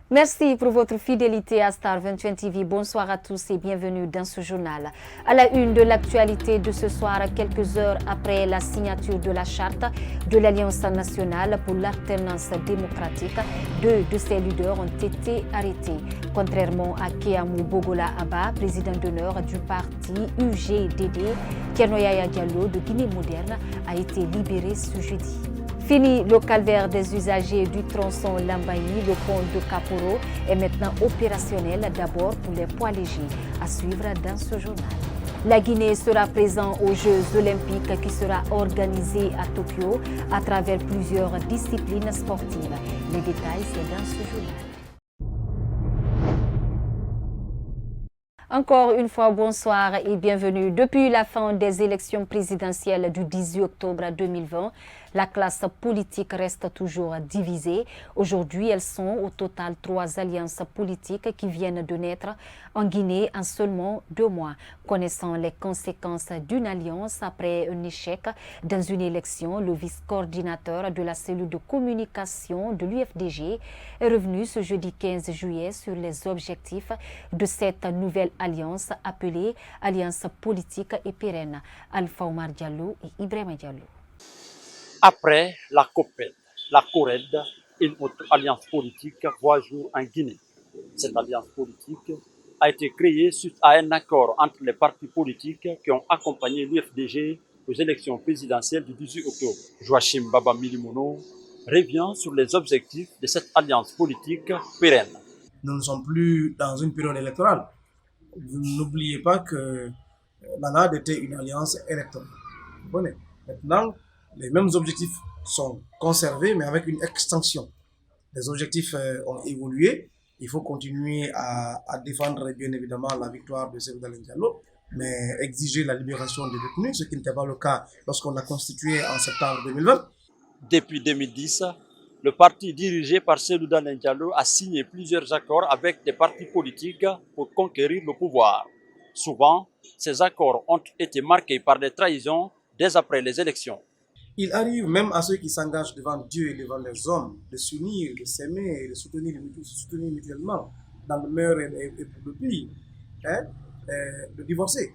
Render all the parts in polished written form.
Merci pour votre fidélité à Star 21 TV. Bonsoir à tous et bienvenue dans ce journal. À la une de l'actualité de ce soir, quelques heures après la signature de la charte de l'Alliance nationale pour l'alternance démocratique, deux de ses leaders ont été arrêtés. Contrairement à Keamou Bogola Abba, président d'honneur du parti UGDD, Thierno Yaya Diallo de Guinée moderne a été libéré ce jeudi. Fini le calvaire des usagers du tronçon Lambaye, le pont de Kaporo est maintenant opérationnel d'abord pour les poids légers. À suivre dans ce journal. La Guinée sera présente aux Jeux olympiques qui sera organisés à Tokyo à travers plusieurs disciplines sportives. Les détails, c'est dans ce journal. Encore une fois, bonsoir et bienvenue. Depuis la fin des élections présidentielles du 18 octobre 2020, la classe politique reste toujours divisée. Aujourd'hui, elles sont au total 3 alliances politiques qui viennent de naître en Guinée en seulement 2 mois. Connaissant les conséquences d'une alliance après un échec dans une élection, le vice-coordinateur de la cellule de communication de l'UFDG est revenu ce jeudi 15 juillet sur les objectifs de cette nouvelle alliance appelée Alliance politique et pérenne. Alpha Omar Diallo et Ibrahima Diallo. Après la COPED, la CORED, une autre alliance politique voit jour en Guinée. Cette alliance politique a été créée suite à un accord entre les partis politiques qui ont accompagné l'UFDG aux élections présidentielles du 18 octobre. Joachim Baba Milimono revient sur les objectifs de cette alliance politique pérenne. Nous ne sommes plus dans une période électorale. Vous n'oubliez pas que l'ANAD était une alliance électorale. Vous comprenez? Maintenant, les mêmes objectifs sont conservés, mais avec une extension. Les objectifs ont évolué. Il faut continuer à défendre, bien évidemment, la victoire de Seydou Dalein Diallo, mais exiger la libération des détenus, ce qui n'était pas le cas lorsqu'on a constitué en septembre 2020. Depuis 2010, le parti dirigé par Seydou Dalein Diallo a signé plusieurs accords avec des partis politiques pour conquérir le pouvoir. Souvent, ces accords ont été marqués par des trahisons dès après les élections. Il arrive même à ceux qui s'engagent devant Dieu et devant les hommes de s'unir, de s'aimer et de se soutenir mutuellement dans le meilleur et pour le pire, de divorcer.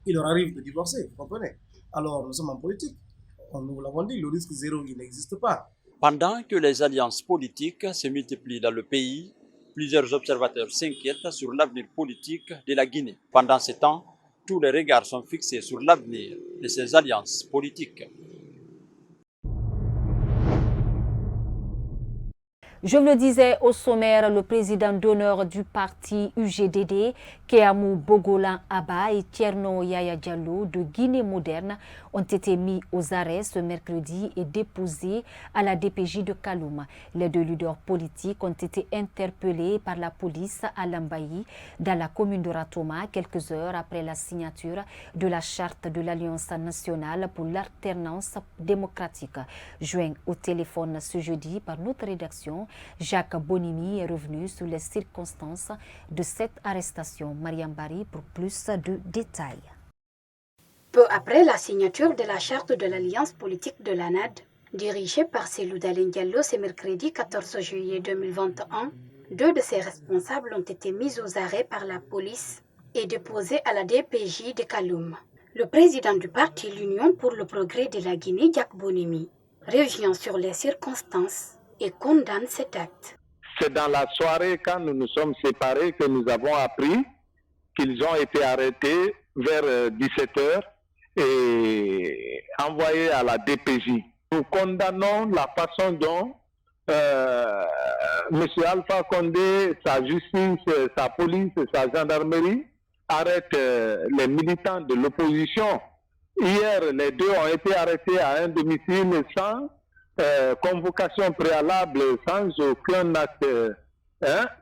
Il leur arrive de divorcer, vous comprenez? Alors nous sommes en politique. Nous l'avons dit, le risque zéro, il n'existe pas. Pendant que les alliances politiques se multiplient dans le pays, plusieurs observateurs s'inquiètent sur l'avenir politique de la Guinée. Pendant ce temps, tous les regards sont fixés sur l'avenir de ces alliances politiques. Je vous le disais au sommaire, le président d'honneur du parti UGDD, Keamou Bogola Abba et Thierno Yaya Diallo de Guinée moderne ont été mis aux arrêts ce mercredi et déposés à la DPJ de Kaloum. Les deux leaders politiques ont été interpellés par la police à Lambaye, dans la commune de Ratoma, quelques heures après la signature de la charte de l'Alliance nationale pour l'alternance démocratique. Joint au téléphone ce jeudi par notre rédaction, Jacques Bonimi est revenu sur les circonstances de cette arrestation. Mariam Bari pour plus de détails. Peu après la signature de la charte de l'Alliance politique de l'ANAD, dirigée par Seydou Dalein Diallo ce mercredi 14 juillet 2021, deux de ses responsables ont été mis aux arrêts par la police et déposés à la DPJ de Kaloum. Le président du parti L'Union pour le progrès de la Guinée, Jacques Bonimi, revient sur les circonstances et condamne cet acte. C'est dans la soirée, quand nous nous sommes séparés, que nous avons appris qu'ils ont été arrêtés vers 17h et envoyés à la DPJ. Nous condamnons la façon dont M. Alpha Condé, sa justice, sa police, sa gendarmerie arrêtent les militants de l'opposition. Hier, les deux ont été arrêtés à un domicile sans convocation préalable, sans aucun acte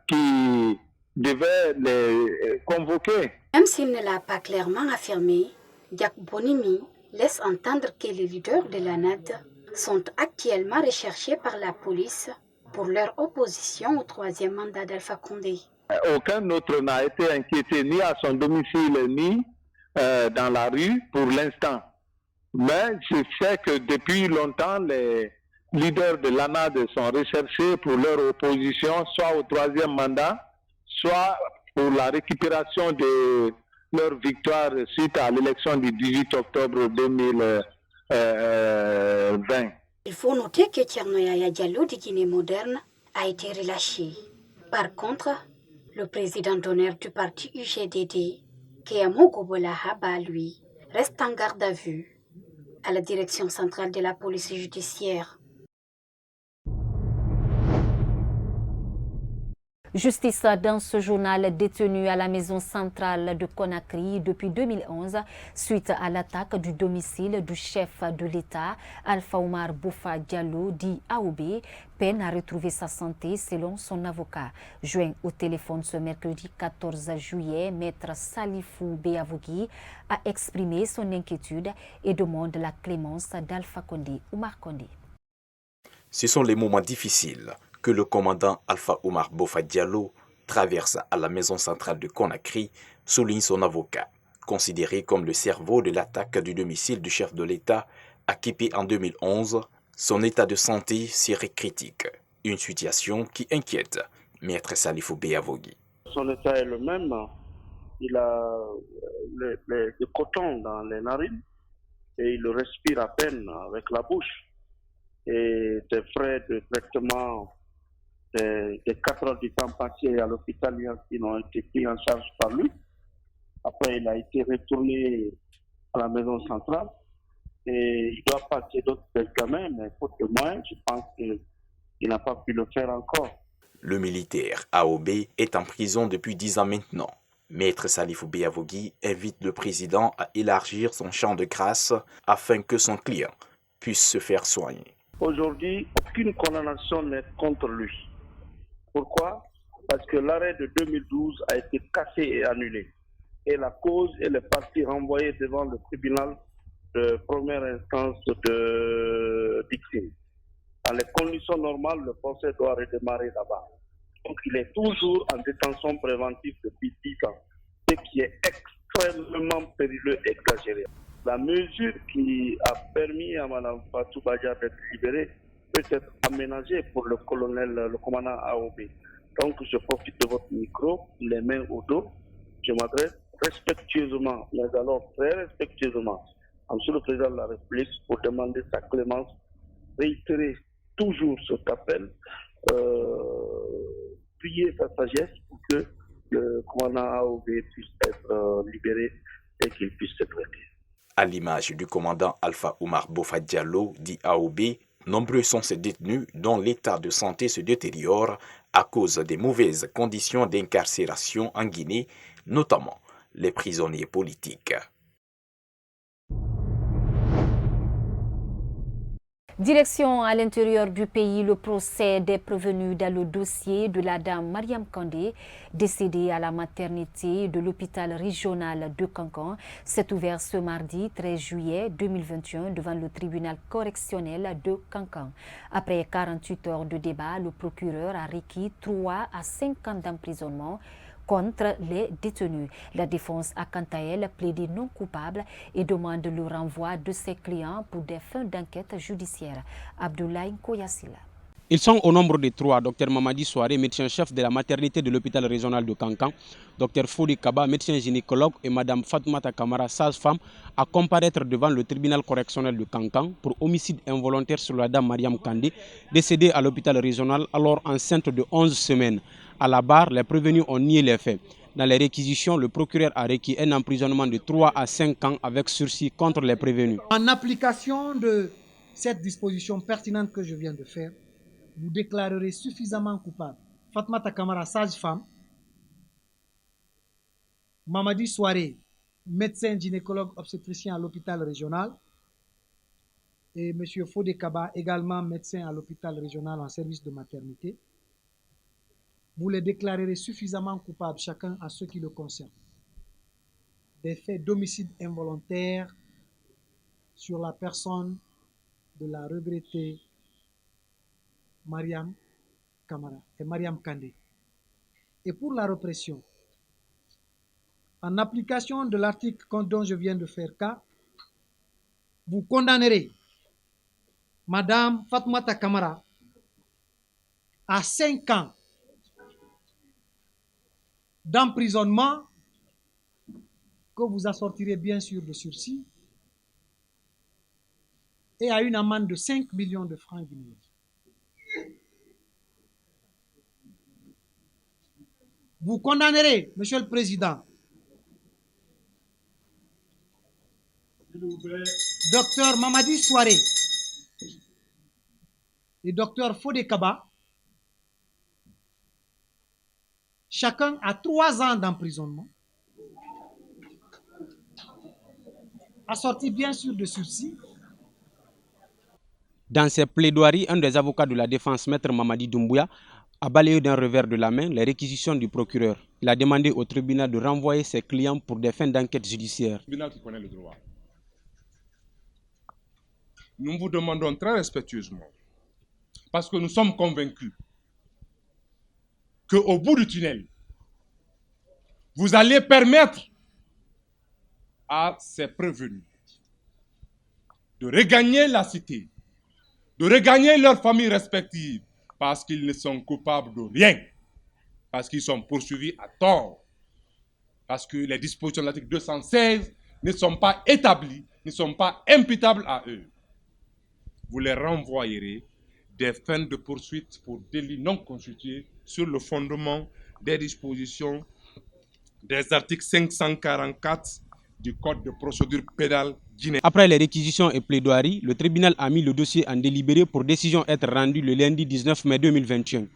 qui devait les convoquer. Même s'il ne l'a pas clairement affirmé, Jacques Bonimi laisse entendre que les leaders de l'ANAD sont actuellement recherchés par la police pour leur opposition au troisième mandat d'Alpha Condé. Aucun autre n'a été inquiété ni à son domicile ni dans la rue pour l'instant. Mais je sais que depuis longtemps, leaders de l'ANAD sont recherchés pour leur opposition, soit au troisième mandat, soit pour la récupération de leur victoire suite à l'élection du 18 octobre 2020. Il faut noter que Thierno Yaya Diallo de Guinée moderne a été relâché. Par contre, le président d'honneur du parti UGDD, Keyamo Gobola Haba, lui, reste en garde à vue à la direction centrale de la police judiciaire. Justice dans ce journal détenu à la maison centrale de Conakry depuis 2011 suite à l'attaque du domicile du chef de l'État, Alpha Oumar Boufa Diallo, dit AOB, peine à retrouver sa santé selon son avocat. Joint au téléphone ce mercredi 14 juillet, maître Salifou Beavogui a exprimé son inquiétude et demande la clémence d'Alpha Condé. Oumar Condé. Ce sont les moments difficiles que le commandant Alpha Oumar Boufa Diallo traverse à la maison centrale de Conakry, souligne son avocat, considéré comme le cerveau de l'attaque du domicile du chef de l'État, acquitté en 2011. Son état de santé serait critique, une situation qui inquiète Maître Salifou Beavogui. Son état est le même, il a le coton dans les narines et il respire à peine avec la bouche. Et des frais de traitement des 4 heures du temps passé à l'hôpital qui ont été pris en charge par lui. Après, il a été retourné à la maison centrale et il doit passer d'autres examens, mais faute de moyens, je pense qu'il n'a pas pu le faire encore. Le militaire AOB est en prison depuis 10 ans maintenant. Maître Salifou Beavogui invite le président à élargir son champ de grâce afin que son client puisse se faire soigner. Aujourd'hui, aucune condamnation n'est contre lui. Pourquoi? Parce que l'arrêt de 2012 a été cassé et annulé. Et la cause est le parti renvoyé devant le tribunal de première instance de Dixine. Dans les conditions normales, le procès doit redémarrer là-bas. Donc il est toujours en détention préventive depuis 10 ans, ce qui est extrêmement périlleux et exagéré. La mesure qui a permis à Mme Fatou Badja d'être libérée peut être aménagée pour le commandant AOB. Donc je profite de votre micro, les mains au dos, je m'adresse respectueusement, mais alors très respectueusement, à M. le Président de la République pour demander sa clémence, réitérer toujours cet appel, prier sa sagesse pour que le commandant AOB puisse être libéré et qu'il puisse se traiter. À l'image du commandant Alpha Oumar Boufa Diallo, dit AOB, nombreux sont ces détenus dont l'état de santé se détériore à cause des mauvaises conditions d'incarcération en Guinée, notamment les prisonniers politiques. Direction à l'intérieur du pays, le procès des prévenus dans le dossier de la dame Mariam Kandé, décédée à la maternité de l'hôpital régional de Kankan, s'est ouvert ce mardi 13 juillet 2021 devant le tribunal correctionnel de Kankan. Après 48 heures de débat, le procureur a requis 3 à 5 ans d'emprisonnement contre les détenus. La défense a quant à elle plaidé non coupable et demande le renvoi de ses clients pour des fins d'enquête judiciaire. Abdoulaye Koyassila. Ils sont au nombre de 3. Dr Mamadi Souaré, médecin-chef de la maternité de l'hôpital régional de Kankan, Dr Fodi Kaba, médecin gynécologue, et Mme Fatoumata Kamara, sage-femme, à comparaître devant le tribunal correctionnel de Kankan pour homicide involontaire sur la dame Mariam Kandé, décédée à l'hôpital régional alors enceinte de 11 semaines. À la barre, les prévenus ont nié les faits. Dans les réquisitions, le procureur a requis un emprisonnement de 3 à 5 ans avec sursis contre les prévenus. En application de cette disposition pertinente que je viens de faire, vous déclarerez suffisamment coupable Fatoumata Kamara, sage-femme, Mamadi Souaré, médecin gynécologue obstétricien à l'hôpital régional, et M. Fodé Kaba, également médecin à l'hôpital régional en service de maternité. Vous les déclarerez suffisamment coupables, chacun à ce qui le concerne, des faits d'homicide involontaire sur la personne de la regrettée Mariam Kamara et Mariam Kandé. Et pour la répression, en application de l'article dont je viens de faire cas, vous condamnerez Madame Fatoumata Kamara à 5 ans d'emprisonnement que vous assortirez bien sûr de sursis et à une amende de 5 millions de francs guinéens. Vous condamnerez, Monsieur le Président, Docteur Mamadi Souare et Docteur Fodé Kaba, chacun à 3 ans d'emprisonnement, assorti bien sûr de sursis. Dans ses plaidoiries, un des avocats de la défense, Maître Mamadi Doumbouya, a balayé d'un revers de la main les réquisitions du procureur. Il a demandé au tribunal de renvoyer ses clients pour des fins d'enquête judiciaire. Le tribunal qui connaît le droit. Nous vous demandons très respectueusement, parce que nous sommes convaincus qu'au bout du tunnel, vous allez permettre à ces prévenus de regagner la cité, de regagner leurs familles respectives, parce qu'ils ne sont coupables de rien, parce qu'ils sont poursuivis à tort, parce que les dispositions de l'article 216 ne sont pas établies, ne sont pas imputables à eux. Vous les renvoyerez des fins de poursuite pour délits non constitués sur le fondement des dispositions des articles 544 du Code de procédure pénale guinéen. Après les réquisitions et plaidoiries, le tribunal a mis le dossier en délibéré pour décision être rendue le lundi 19 mai 2021.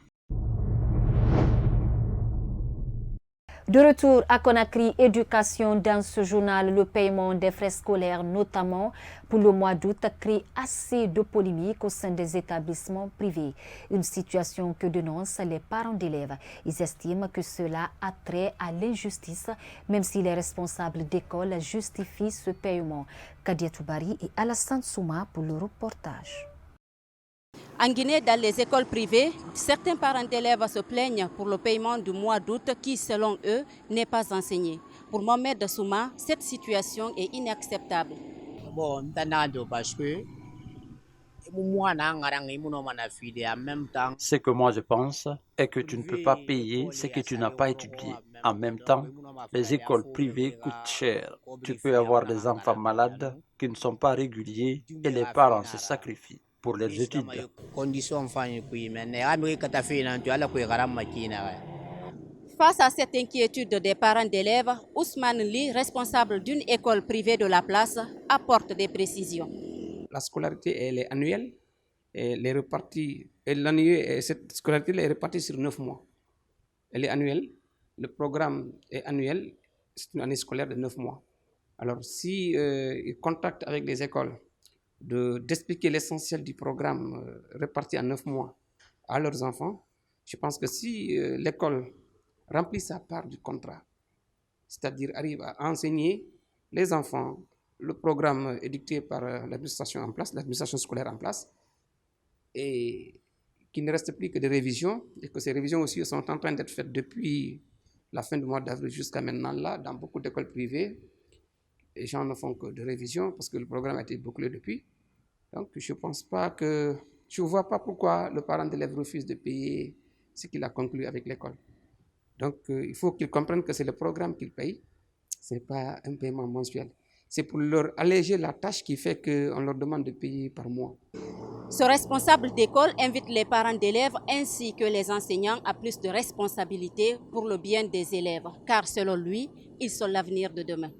De retour à Conakry, éducation dans ce journal, le paiement des frais scolaires, notamment pour le mois d'août, crée assez de polémiques au sein des établissements privés. Une situation que dénoncent les parents d'élèves. Ils estiment que cela a trait à l'injustice, même si les responsables d'école justifient ce paiement. Kadia Toubari et Alassane Souma pour le reportage. En Guinée, dans les écoles privées, certains parents d'élèves se plaignent pour le paiement du mois d'août qui, selon eux, n'est pas enseigné. Pour Mohamed Souma, cette situation est inacceptable. Ce que moi je pense est que tu ne peux pas payer ce que tu n'as pas étudié. En même temps, les écoles privées coûtent cher. Tu peux avoir des enfants malades qui ne sont pas réguliers et les parents se sacrifient pour les études. Face à cette inquiétude des parents d'élèves, Ousmane Li, responsable d'une école privée de la place, apporte des précisions. La scolarité elle est annuelle et cette scolarité est répartie sur 9 mois. Elle est annuelle, le programme est annuel, c'est une année scolaire de 9 mois. Alors si ils contactent avec les écoles d'expliquer l'essentiel du programme réparti en 9 mois à leurs enfants, je pense que si l'école remplit sa part du contrat, c'est-à-dire arrive à enseigner les enfants le programme édicté par l'administration en place, l'administration scolaire en place, et qu'il ne reste plus que des révisions, et que ces révisions aussi sont en train d'être faites depuis la fin du mois d'avril jusqu'à maintenant, là, dans beaucoup d'écoles privées, les gens ne font que de révisions parce que le programme a été bouclé depuis. Donc, je ne vois pas pourquoi le parent d'élève refuse de payer ce qu'il a conclu avec l'école. Donc, il faut qu'ils comprennent que c'est le programme qu'ils payent, ce n'est pas un paiement mensuel. C'est pour leur alléger la tâche qui fait qu'on leur demande de payer par mois. Ce responsable d'école invite les parents d'élèves ainsi que les enseignants à plus de responsabilités pour le bien des élèves, car selon lui, ils sont l'avenir de demain.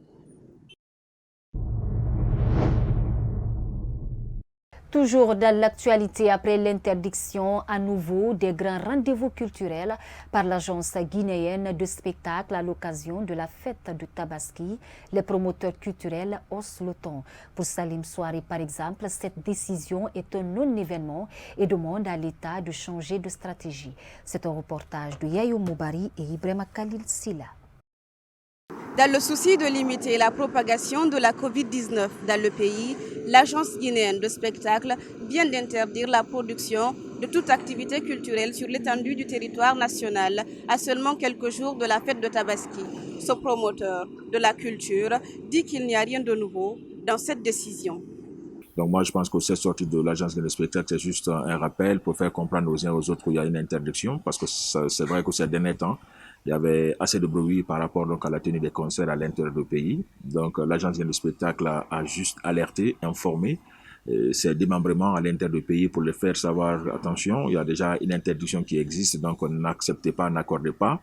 Toujours dans l'actualité, après l'interdiction à nouveau des grands rendez-vous culturels par l'agence guinéenne de spectacle à l'occasion de la fête de Tabaski, les promoteurs culturels haussent le ton. Pour Salim Souare, par exemple, cette décision est un non-événement et demande à l'État de changer de stratégie. C'est un reportage de Yayo Moubari et Ibrahima Khalil Silla. Dans le souci de limiter la propagation de la Covid-19 dans le pays, l'agence guinéenne de spectacle vient d'interdire la production de toute activité culturelle sur l'étendue du territoire national à seulement quelques jours de la fête de Tabaski. Ce promoteur de la culture dit qu'il n'y a rien de nouveau dans cette décision. Donc moi, je pense que cette sortie de l'agence de spectacle, c'est juste un rappel pour faire comprendre aux uns aux autres qu'il y a une interdiction, parce que c'est vrai que ces derniers temps, il y avait assez de bruit par rapport donc, à la tenue des concerts à l'intérieur du pays. Donc l'agence de spectacle a juste alerté, informé ces démembrements à l'intérieur du pays pour les faire savoir, attention, il y a déjà une interdiction qui existe, donc on n'acceptez pas, n'accordez pas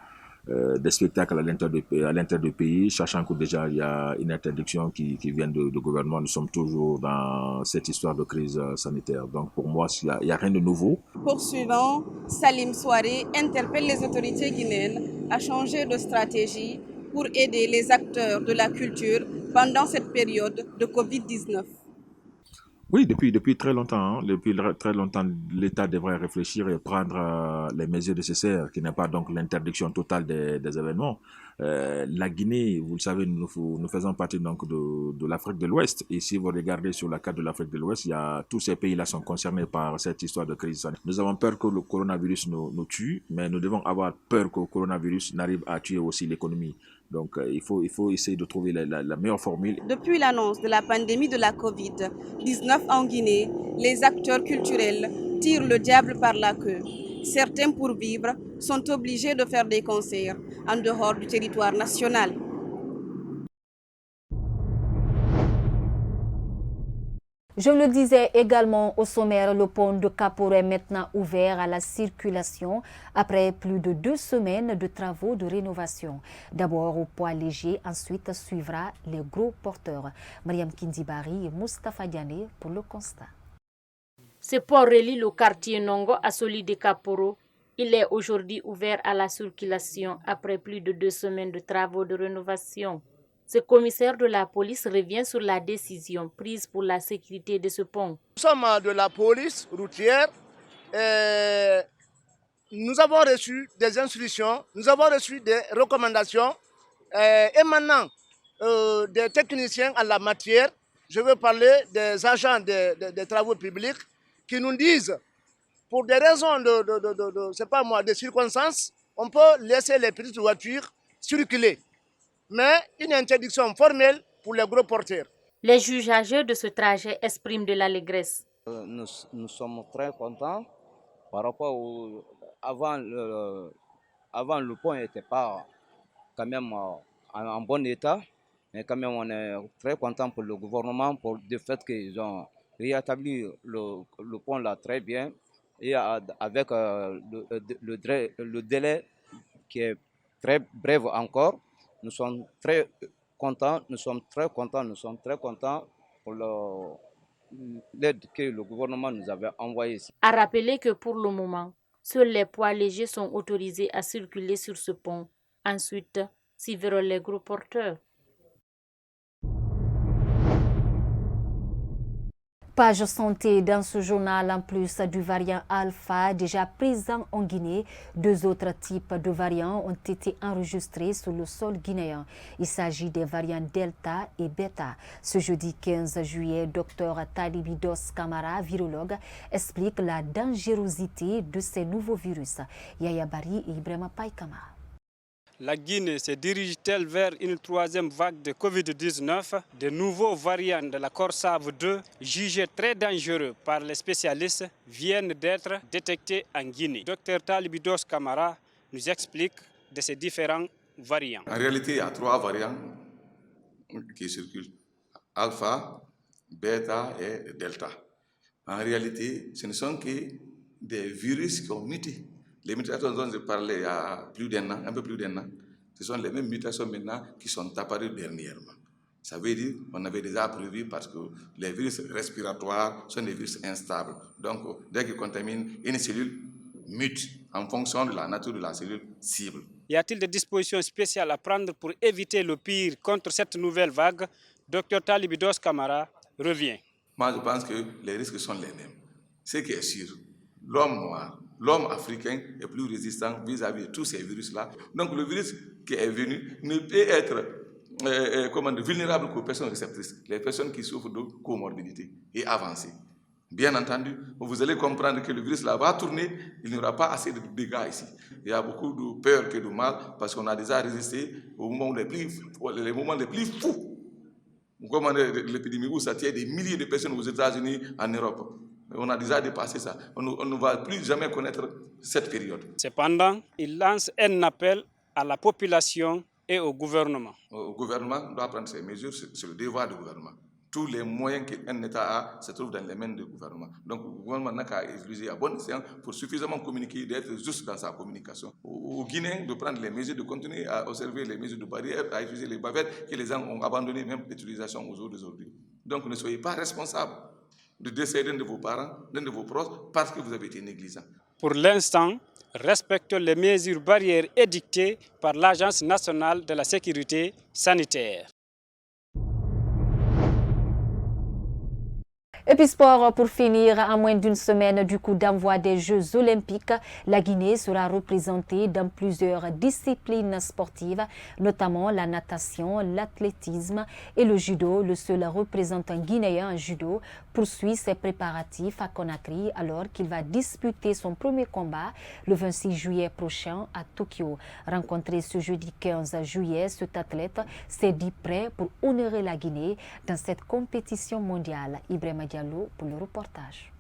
des spectacles à l'intérieur du pays, sachant que déjà il y a une interdiction qui vient du gouvernement. Nous sommes toujours dans cette histoire de crise sanitaire. Donc pour moi, il n'y a rien de nouveau. Poursuivant, Salim Souare interpelle les autorités guinéennes à changer de stratégie pour aider les acteurs de la culture pendant cette période de Covid-19. Oui, depuis très longtemps. Depuis très longtemps, l'État devrait réfléchir et prendre les mesures nécessaires, qui n'est pas donc l'interdiction totale des événements. La Guinée, vous le savez, nous faisons partie donc de l'Afrique de l'Ouest. Et si vous regardez sur la carte de l'Afrique de l'Ouest, tous ces pays-là sont concernés par cette histoire de crise sanitaire. Nous avons peur que le coronavirus nous tue, mais nous devons avoir peur que le coronavirus n'arrive à tuer aussi l'économie. Donc il faut essayer de trouver la meilleure formule. Depuis l'annonce de la pandémie de la Covid-19 en Guinée, les acteurs culturels tirent le diable par la queue. Certains, pour vivre, sont obligés de faire des concerts en dehors du territoire national. Je le disais également au sommaire, le pont de Kaporo est maintenant ouvert à la circulation après plus de 2 semaines de travaux de rénovation. D'abord au poids léger, ensuite suivra les gros porteurs. Mariam Kindibari et Moustapha Diané pour le constat. Ce pont relie le quartier Nongo à celui de Kaporo. Il est aujourd'hui ouvert à la circulation après plus de 2 semaines de travaux de rénovation. Ce commissaire de la police revient sur la décision prise pour la sécurité de ce pont. Nous sommes de la police routière. Nous avons reçu des instructions, nous avons reçu des recommandations émanant des techniciens en la matière. Je veux parler des agents des travaux publics qui nous disent, pour des raisons de circonstances, on peut laisser les petites voitures circuler. Mais une interdiction formelle pour les gros porteurs. Les usagers de ce trajet expriment de l'allégresse. Nous sommes très contents par rapport avant le pont n'était pas quand même en bon état, mais quand même on est très content pour le gouvernement pour le fait qu'ils ont rétabli le pont là très bien et avec le délai qui est très bref encore. Nous sommes très contents pour l'aide que le gouvernement nous avait envoyée. À rappeler que pour le moment, seuls les poids légers sont autorisés à circuler sur ce pont. Ensuite, suivront les gros porteurs. Page santé dans ce journal, en plus du variant Alpha déjà présent en Guinée, 2 autres types de variants ont été enregistrés sur le sol guinéen. Il s'agit des variants Delta et Beta. Ce jeudi 15 juillet, Dr Talibidos Kamara, virologue, explique la dangerosité de ces nouveaux virus. Yaya Bari et Ibrahima Paikama. La Guinée se dirige-t-elle vers une 3e vague de Covid-19? De nouveaux variants de la Corsav-2, jugés très dangereux par les spécialistes, viennent d'être détectés en Guinée. Dr Talibidos Kamara nous explique de ces différents variants. En réalité, il y a 3 variants qui circulent. Alpha, Beta et Delta. En réalité, ce ne sont que des virus qui ont muté. Les mutations dont je parlais il y a plus d'un an, un peu plus d'un an, ce sont les mêmes mutations maintenant qui sont apparues dernièrement. Ça veut dire qu'on avait déjà prévu parce que les virus respiratoires sont des virus instables. Donc, dès qu'ils contaminent une cellule, mutent en fonction de la nature de la cellule cible. Y a-t-il des dispositions spéciales à prendre pour éviter le pire contre cette nouvelle vague? Dr Talibidos Kamara revient. Moi, je pense que les risques sont les mêmes. Ce qui est sûr, l'homme noir, l'homme africain est plus résistant vis-à-vis de tous ces virus-là. Donc le virus qui est venu ne peut être vulnérable qu'aux personnes réceptrices, les personnes qui souffrent de comorbidité et avancées. Bien entendu, vous allez comprendre que le virus-là va tourner, il n'y aura pas assez de dégâts ici. Il y a beaucoup de peur que de mal parce qu'on a déjà résisté aux moments les plus fous Comment l'épidémie où ça tient des milliers de personnes aux États-Unis, en Europe. On a déjà dépassé ça. On ne va plus jamais connaître cette période. Cependant, il lance un appel à la population et au gouvernement. Le gouvernement doit prendre ses mesures, c'est le devoir du gouvernement. Tous les moyens qu'un État a se trouvent dans les mains du gouvernement. Donc le gouvernement n'a qu'à utiliser à bon escient pour suffisamment communiquer, d'être juste dans sa communication. Aux Guinéens de prendre les mesures, de continuer à observer les mesures de barrière, à utiliser les bavettes que les gens ont abandonné même l'utilisation aux jours d'aujourd'hui. Donc ne soyez pas responsables de décès d'un de vos parents, d'un de vos proches, parce que vous avez été négligent. Pour l'instant, respectons les mesures barrières édictées par l'Agence nationale de la sécurité sanitaire. Et puis sport, pour finir, à moins d'une semaine du coup d'envoi des Jeux Olympiques, la Guinée sera représentée dans plusieurs disciplines sportives, notamment la natation, l'athlétisme et le judo. Le seul représentant guinéen en judo poursuit ses préparatifs à Conakry alors qu'il va disputer son premier combat le 26 juillet prochain à Tokyo. Rencontré ce jeudi 15 juillet, cet athlète s'est dit prêt pour honorer la Guinée dans cette compétition mondiale. Ibrahima Diallo pour le reportage.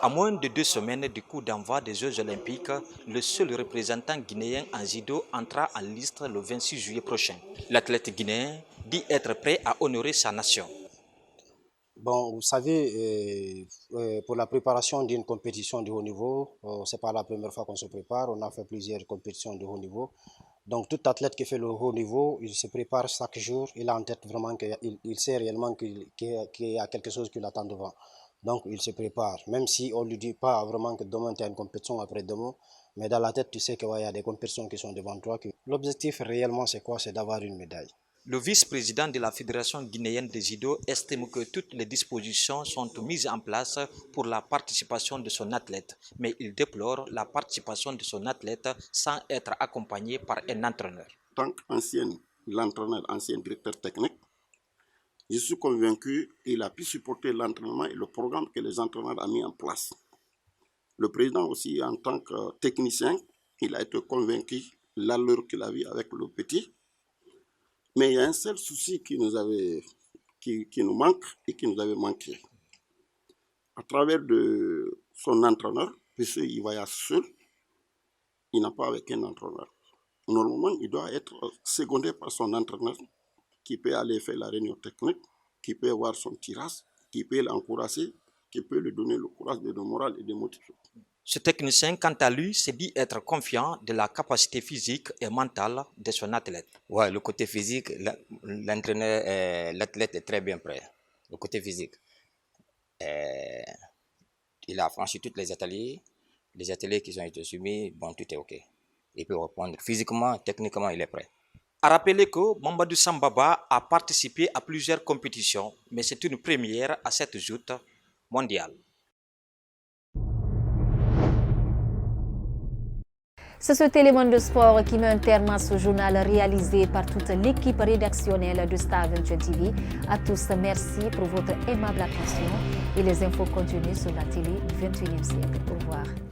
À moins de 2 semaines du coup d'envoi des Jeux Olympiques, le seul représentant guinéen en judo entra en liste le 26 juillet prochain. L'athlète guinéen dit être prêt à honorer sa nation. Bon, vous savez, pour la préparation d'une compétition de haut niveau, ce n'est pas la première fois qu'on se prépare, on a fait plusieurs compétitions de haut niveau. Donc tout athlète qui fait le haut niveau, il se prépare chaque jour, il a en tête vraiment qu'il sait réellement qu'il y a quelque chose qui l'attend devant. Donc il se prépare, même si on ne lui dit pas vraiment que demain tu as une compétition après-demain, mais dans la tête tu sais qu'il y a des compétitions qui sont devant toi. L'objectif réellement c'est quoi? C'est d'avoir une médaille. Le vice-président de la Fédération guinéenne de judo estime que toutes les dispositions sont mises en place pour la participation de son athlète, mais il déplore la participation de son athlète sans être accompagné par un entraîneur. En tant qu'ancien directeur technique, je suis convaincu qu'il a pu supporter l'entraînement et le programme que les entraîneurs ont mis en place. Le président aussi, en tant que technicien, il a été convaincu de l'allure qu'il avait avec le petit. Mais il y a un seul souci qui nous manque et qui nous avait manqué. À travers de son entraîneur, puisqu'il voyage seul, il n'a pas avec un entraîneur. Normalement, il doit être secondé par son entraîneur qui peut aller faire la réunion technique, qui peut avoir son tirage, qui peut l'encourager, qui peut lui donner le courage, le moral et de motiver. Ce technicien, quant à lui, se dit être confiant de la capacité physique et mentale de son athlète. Oui, le côté physique, l'entraîneur, l'athlète est très bien prêt. Le côté physique. Il a franchi tous les ateliers qui ont été soumis, bon, tout est OK. Il peut reprendre physiquement, techniquement, il est prêt. À rappeler que Mamadou Sambaba a participé à plusieurs compétitions, mais c'est une première à cette joute mondiale. C'est cet élément de sport qui met un terme à ce journal réalisé par toute l'équipe rédactionnelle de Star 28 TV. À tous, merci pour votre aimable attention et les infos continuent sur la télé du 21e siècle. Au revoir.